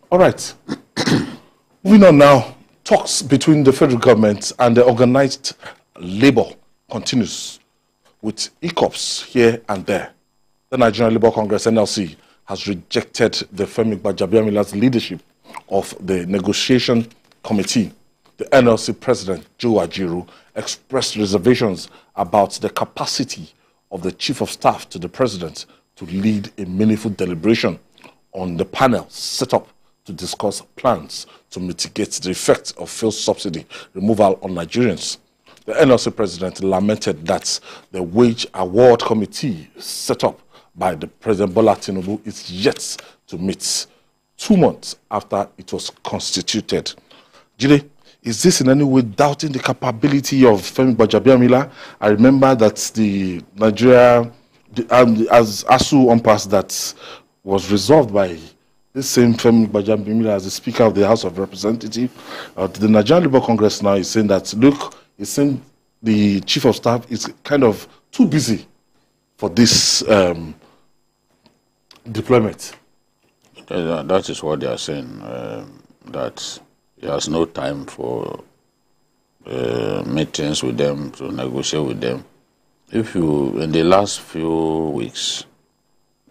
All right. Moving on now, talks between the federal government and the organized labor continues with hiccups here and there. The Nigerian Labour Congress, NLC, has rejected the Femi Gbajabiamila's leadership of the negotiation committee. The NLC President, Ajaero, expressed reservations about the capacity of the Chief of Staff to the President to lead a meaningful deliberation on the panel set up to discuss plans to mitigate the effects of fuel subsidy removal on Nigerians. The NLC President lamented that the wage award committee set up by the President Bola Tinubu is yet to meet 2 months after it was constituted. Jide, is this in any way doubting the capability of Femi Gbajabiamila? I remember that the Nigeria, as ASU impasse that was resolved by this same Femi Gbajabiamila as the Speaker of the House of Representatives. The Nigerian Labour Congress now is saying that, look, it's saying the Chief of Staff is kind of too busy for this deployment. That is what they are saying, that he has no time for meetings with them, to negotiate with them. If you, in the last few weeks,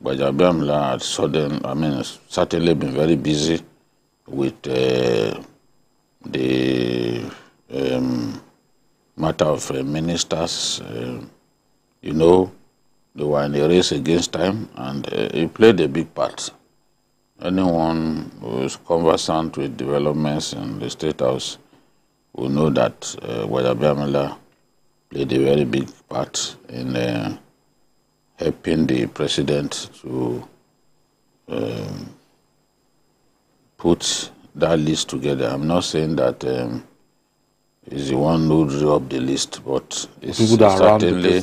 Gbajabiamila had certainly been very busy with the matter of ministers. You know, they were in a race against time, and he played a big part. Anyone who is conversant with developments in the State House will know that Gbajabiamila played a very big part in helping the president to put that list together. I'm not saying that he's the one who drew up the list, but it certainly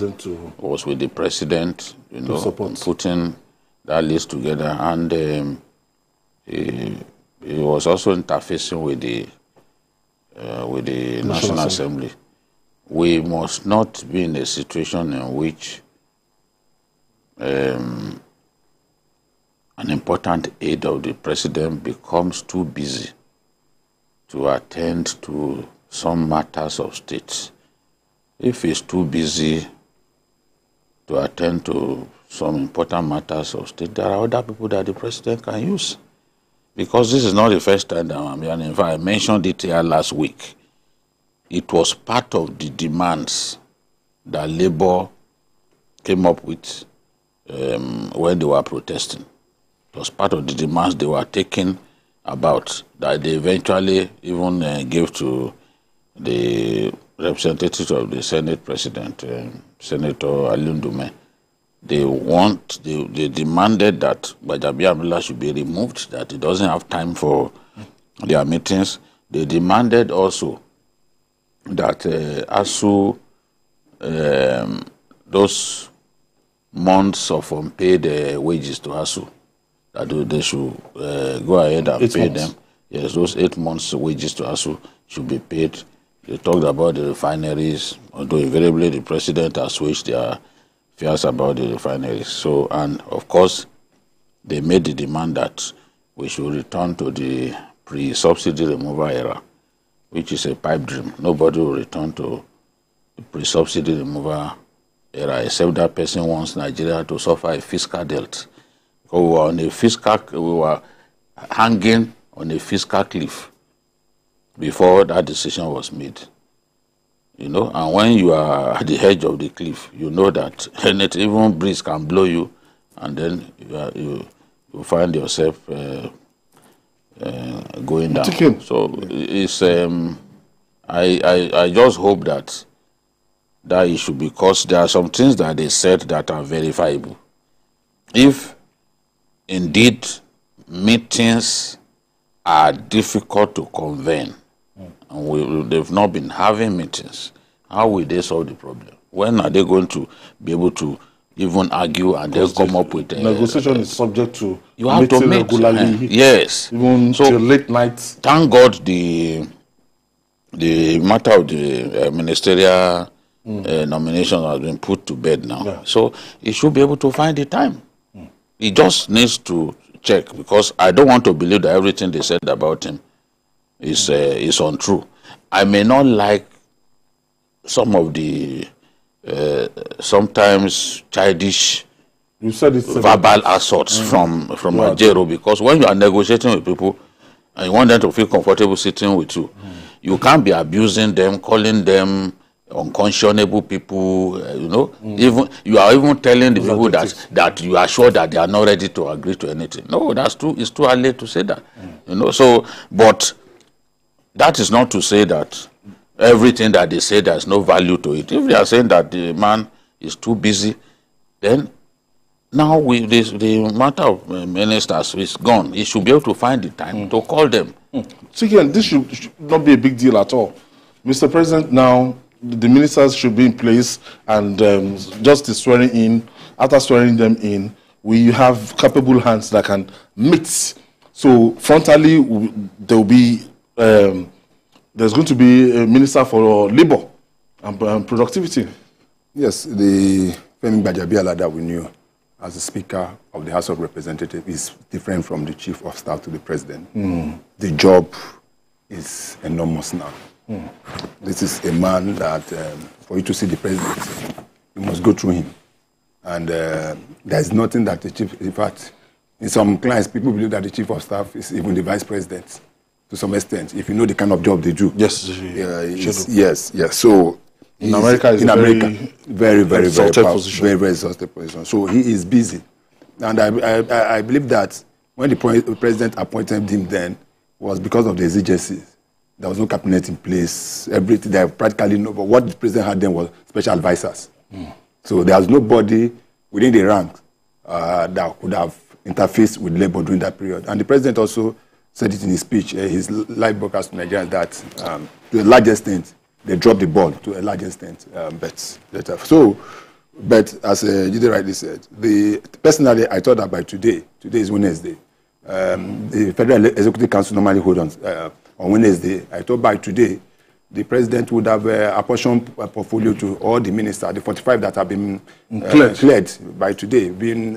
was with the president, you know, putting that list together, and he was also interfacing with the National Assembly. We must not be in a situation in which an important aide of the president becomes too busy to attend to some matters of state. If he's too busy to attend to some important matters of state, there are other people that the president can use. Because this is not the first time that in fact, I mentioned it here last week. It was part of the demands that Labour came up with when they were protesting. It was part of the demands they were taking about, that they eventually even gave to the representative of the Senate President, Senator Alundume. They demanded that Gbajabiamila should be removed, that he doesn't have time for their meetings. They demanded also that ASU, those months of unpaid wages to ASU, that they should go ahead and pay them. Yes, those 8 months wages to ASU should be paid. They talked about the refineries, although invariably the president has switched their fears about the refineries. So, and of course, they made the demand that we should return to the pre-subsidy removal era, which is a pipe dream. Nobody will return to the pre-subsidy removal era except that person wants Nigeria to suffer a fiscal debt. Because we were hanging on a fiscal cliff before that decision was made. You know, and when you are at the edge of the cliff, you know that even breeze can blow you, and then you find yourself going down. So it's I just hope that issue, because there are some things that they said that are verifiable. If indeed meetings are difficult to convene, and they've not been having meetings, how will they solve the problem? When are they going to be able to even argue and then come up with negotiation is subject to you have to meet regularly. Yes, even till late night. Thank God the matter of the ministerial nomination has been put to bed now. Yeah. So he should be able to find the time. He just needs to check, because I don't want to believe that everything they said about him is untrue. I may not like some of the sometimes childish verbal assaults from Ajaero, because when you are negotiating with people and you want them to feel comfortable sitting with you, you can't be abusing them, calling them unconscionable people, you know. Even you are even telling the people that you are sure that they are not ready to agree to anything. No, that's too, it's too early to say that. You know, so, but that is not to say that everything that they say, there's no value to it. If they are saying that the man is too busy, then now with this, the matter of ministers is gone. He should be able to find the time to call them. So again, this should not be a big deal at all. Mr. President, now the ministers should be in place, and just the swearing in, after swearing them in, we have capable hands that can meet. So frontally, there will be, there's going to be a minister for labor and productivity. Yes, the Femi Gbajabiamila that we knew as the Speaker of the House of Representatives is different from the Chief of Staff to the President. The job is enormous now. This is a man that, for you to see the President, you must go through him. And there's nothing that the Chief, in fact, in some clients, people believe that the Chief of Staff is even the Vice President to some extent, if you know the kind of job they do. Yes, yes. So in America, very powerful, very exhausted position. So he is busy, and I believe that when the President appointed him then was because of the exigencies. There was no cabinet in place. Everything they practically know. But what the President had then was special advisors. So there was nobody within the ranks that could have interfaced with labor during that period. And the President also said it in his speech, his live broadcast to Nigerians, that to a large extent, they dropped the ball to a large extent. But as Jide rightly said, personally, I thought that by today is Wednesday, the Federal Executive Council normally holds on Wednesday. I thought by today, the President would have apportioned a portfolio to all the ministers, the 45 that have been cleared by today, being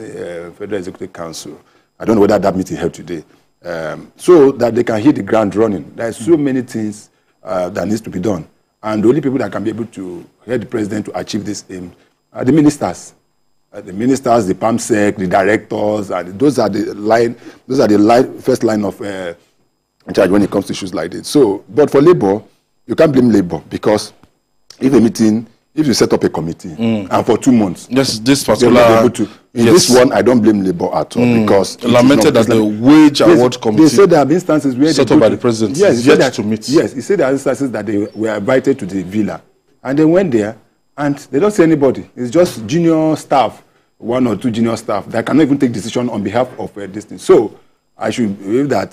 Federal Executive Council. I don't know whether that meeting held today. So that they can hit the ground running. There are so many things that needs to be done. And the only people that can be able to help the President to achieve this aim are the ministers. The PAMSEC, the directors, and those are the first line of in charge when it comes to issues like this. So, but for labor, you can't blame labor, because if you set up a committee and for 2 months, this particular this one, I don't blame labor at all, because lamented that the wage award committee. They said there have instances where set up by the President. Yes, he said there are instances that they were invited to the villa, and they went there and they don't see anybody. It's just junior staff, 1 or 2 junior staff that cannot even take decision on behalf of this thing. So I should believe that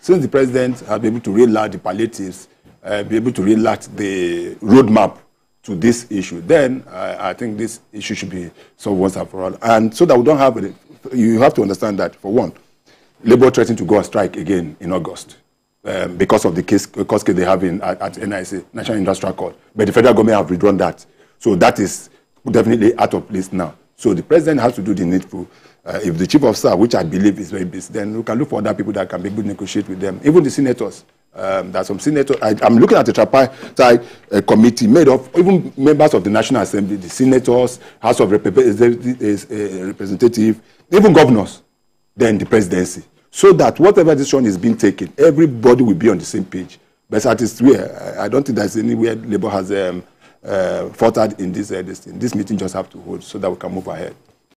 since the President has been able to roll out the palliatives, be able to roll out the roadmap to this issue, then I think this issue should be solved once and for all. And so that we don't have it, you have to understand that, for one, Labour threatened to go on strike again in August because of the court case they have at NIC, National Industrial Court. But the federal government have withdrawn that. So that is definitely out of place now. So the President has to do the needful. If the Chief of Staff, which I believe is very busy, then we can look for other people that can be able to negotiate with them. Even the senators. There are some senators. I'm looking at the tripartite committee made of even members of the National Assembly, the senators, House of Representatives, even governors, then the presidency. So that whatever decision is being taken, everybody will be on the same page. But at least I don't think there's anywhere Labour has faltered in this thing. This meeting just have to hold so that we can move ahead.